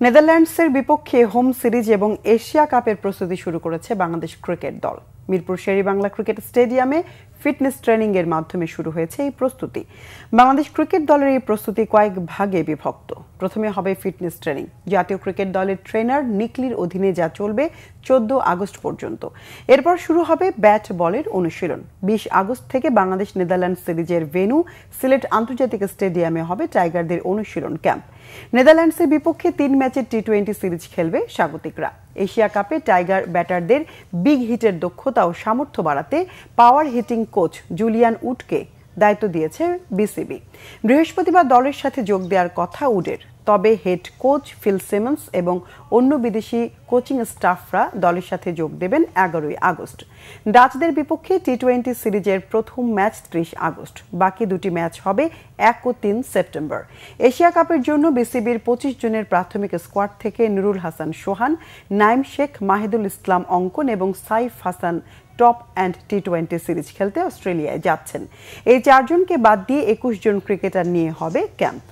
নেদারল্যান্ডসের বিপক্ষে home series এবং এশিয়া কাপের প্রস্তুতি শুরু করেছে বাংলাদেশ ক্রিকেট দল। মিরপুর শের-ই-বাংলা ক্রিকেট স্টেডিয়ামে ফিটনেস ট্রেনিং এর মাধ্যমে শুরু হয়েছে এই প্রস্তুতি। বাংলাদেশ ক্রিকেট দলের এই প্রস্তুতি কয়েক ভাগে বিভক্ত। প্রথমে হবে ফিটনেস ট্রেনিং। জাতীয় ক্রিকেট দলের ট্রেনার নিকলির অধীনে যা চলবে 14 আগস্ট পর্যন্ত। এরপর শুরু হবে ব্যাট বলের অনুশীলন। 20 আগস্ট থেকে বাংলাদেশ নেদারল্যান্ড সিরিজের ভেন্যু সিলেট আন্তর্জাতিক স্টেডিয়ামে হবে টাইগারদের অনুশীলন ক্যাম্প। নেদারল্যান্ডসের বিপক্ষে 3 ম্যাচের টি-20 সিরিজ খেলবে স্বাগতিকরা। এশিয়া কাপে টাইগার ব্যাটারদের বিগ হিটের দক্ষতা ও সামর্থ্য বাড়াতে পাওয়ার হিটিং কোচ জুলিয়ান উডকে দায়িত্ব দিয়েছে বিসিবি। বৃহস্পতিবার দলের সাথে যোগ দেওয়ার কথা উডের, তবে হেড কোচ ফিল সিমন্স এবং অন্য বিদেশি কোচিং স্টাফরা দলের সাথে যোগ দেবেন 11 আগস্ট। ডাচদের বিপক্ষে টি-20 সিরিজের প্রথম ম্যাচ 30 আগস্ট। বাকি দুটি ম্যাচ হবে 1 ও 3 সেপ্টেম্বর। এশিয়া কাপের জন্য বিসিবির 25 জনের প্রাথমিক স্কোয়াড থেকে নুরুল হাসান সোহান, নাইম শেখ, মাহিদুল ইসলাম অঙ্কন এবং সাইফ হাসান টপ অ্যান্ড টি-20 সিরিজ খেলতে অস্ট্রেলিয়ায় যাচ্ছেন। এই 4 জনকে বাদ দিয়ে 21 জন ক্রিকেটার নিয়ে হবে ক্যাম্প।